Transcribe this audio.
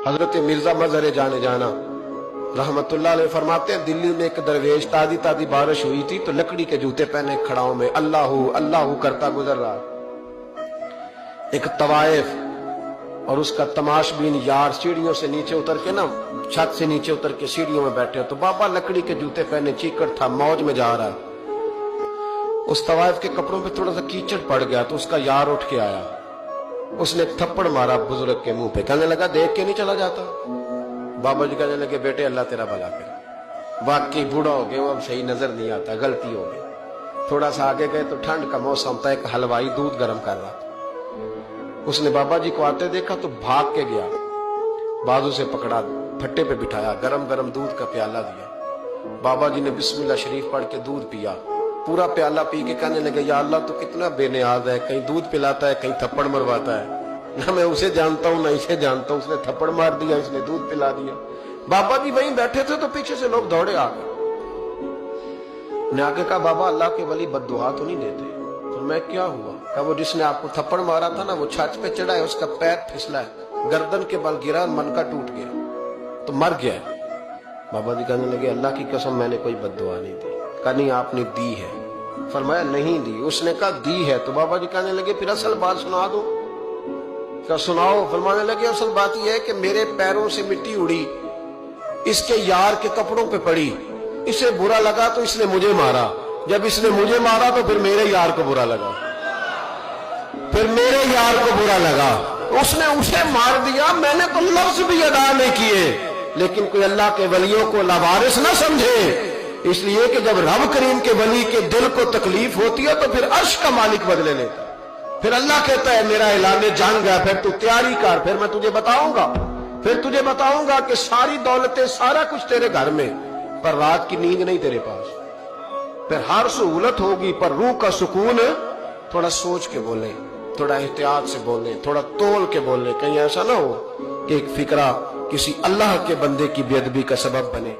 حضرت مرزا مظہر جانے جانا رحمتullah علیہ فرماتے ہیں دلی میں ایک درویش تازی تازی بارش ہوئی تھی تو لکڑی کے جوتے پہنے کھڑاؤں میں اللہ اللہ کرتا گزر رہا. ایک طوائف اور اس کا تماش بین یار سیڑھیوں سے نیچے اتر کے چھت سے نیچے اتر کے سیڑھیوں میں بیٹھے تو بابا لکڑی کے جوتے پہنے چیکڑ تھا موج میں جا رہا. اس طوائف کے کپڑوں پہ تھوڑا سا کیچڑ پڑ گیا تو اس کا یار اٹھ کے آیا. اس نے ایک تھپڑ مارا بزرگ کے منہ پہ, کہنے لگا دیکھ کے نہیں چلا جاتا. بابا جی کہنے لگے بیٹے اللہ تیرا بھلا کرے, واقعی بوڑھا ہو گئے, وہ اب صحیح نظر نہیں آتا, غلطی ہو گئی. تھوڑا سا آگے گئے تو ٹھنڈ کا موسم تھا, ایک حلوائی دودھ گرم کر رہا تھا. اس نے بابا جی کو آتے دیکھا تو بھاگ کے گیا, بازو سے پکڑا, پھٹے پہ بٹھایا, گرم گرم دودھ کا پیالہ دیا. بابا جی نے بسم اللہ شریف پڑھ کے دودھ پیا, پورا پیالہ پی کے کہنے لگے یا اللہ تو کتنا بے نیاز ہے, کہیں دودھ پلاتا ہے کہیں تھپڑ مرواتا ہے, نہ میں اسے جانتا ہوں نہ اسے جانتا ہوں. اس نے تھپڑ مار دیا, اس نے دودھ پلا دیا. بابا جی وہیں بیٹھے تھے تو پیچھے سے لوگ دوڑے آ گئے. نے آ کے کہا بابا اللہ کے ولی بد دعا تو نہیں دیتے. تو میں کیا ہوا؟ کہ وہ جس نے آپ کو تھپڑ مارا تھا نا وہ چھت پہ چڑھا ہے, اس کا پیر پھسلا ہے, گردن کے بل گرا, من کا ٹوٹ گیا تو مر گیا. بابا جی کہنے لگے اللہ کی قسم میں نے کوئی بد دعا نہیں دی. کہا نہیں آپ نے دی ہے. فرمایا نہیں دی. اس نے کہا دی ہے. تو بابا جی کہنے لگے پھر اصل بات سنا دو. کہا سناؤ. فرمانے لگے اصل بات یہ ہے کہ میرے پیروں سے مٹی اڑی, اس کے یار کے کپڑوں پہ پڑی, اسے برا لگا تو اس نے مجھے مارا, جب اس نے مجھے مارا تو پھر میرے یار کو برا لگا, پھر میرے یار کو برا لگا, اس نے اسے مار دیا. میں نے تو لفظ بھی ادا نہیں کیے, لیکن کوئی اللہ کے ولیوں کو لاوارث نہ سمجھے, اس لیے کہ جب رب کریم کے ولی کے دل کو تکلیف ہوتی ہے تو پھر عرش کا مالک بدلے لیتا. پھر اللہ کہتا ہے میرا اعلان جنگ ہے, پھر تو تیاری کر, پھر میں تجھے بتاؤں گا کہ ساری دولتیں سارا کچھ تیرے گھر میں, پر رات کی نیند نہیں تیرے پاس. پھر ہر سہولت ہوگی پر روح کا سکون. تھوڑا سوچ کے بولیں, تھوڑا احتیاط سے بولیں, تھوڑا تول کے بولیں, کہیں ایسا نہ ہو کہ ایک فکرہ کسی اللہ کے بندے کی بے ادبی کا سبب بنے.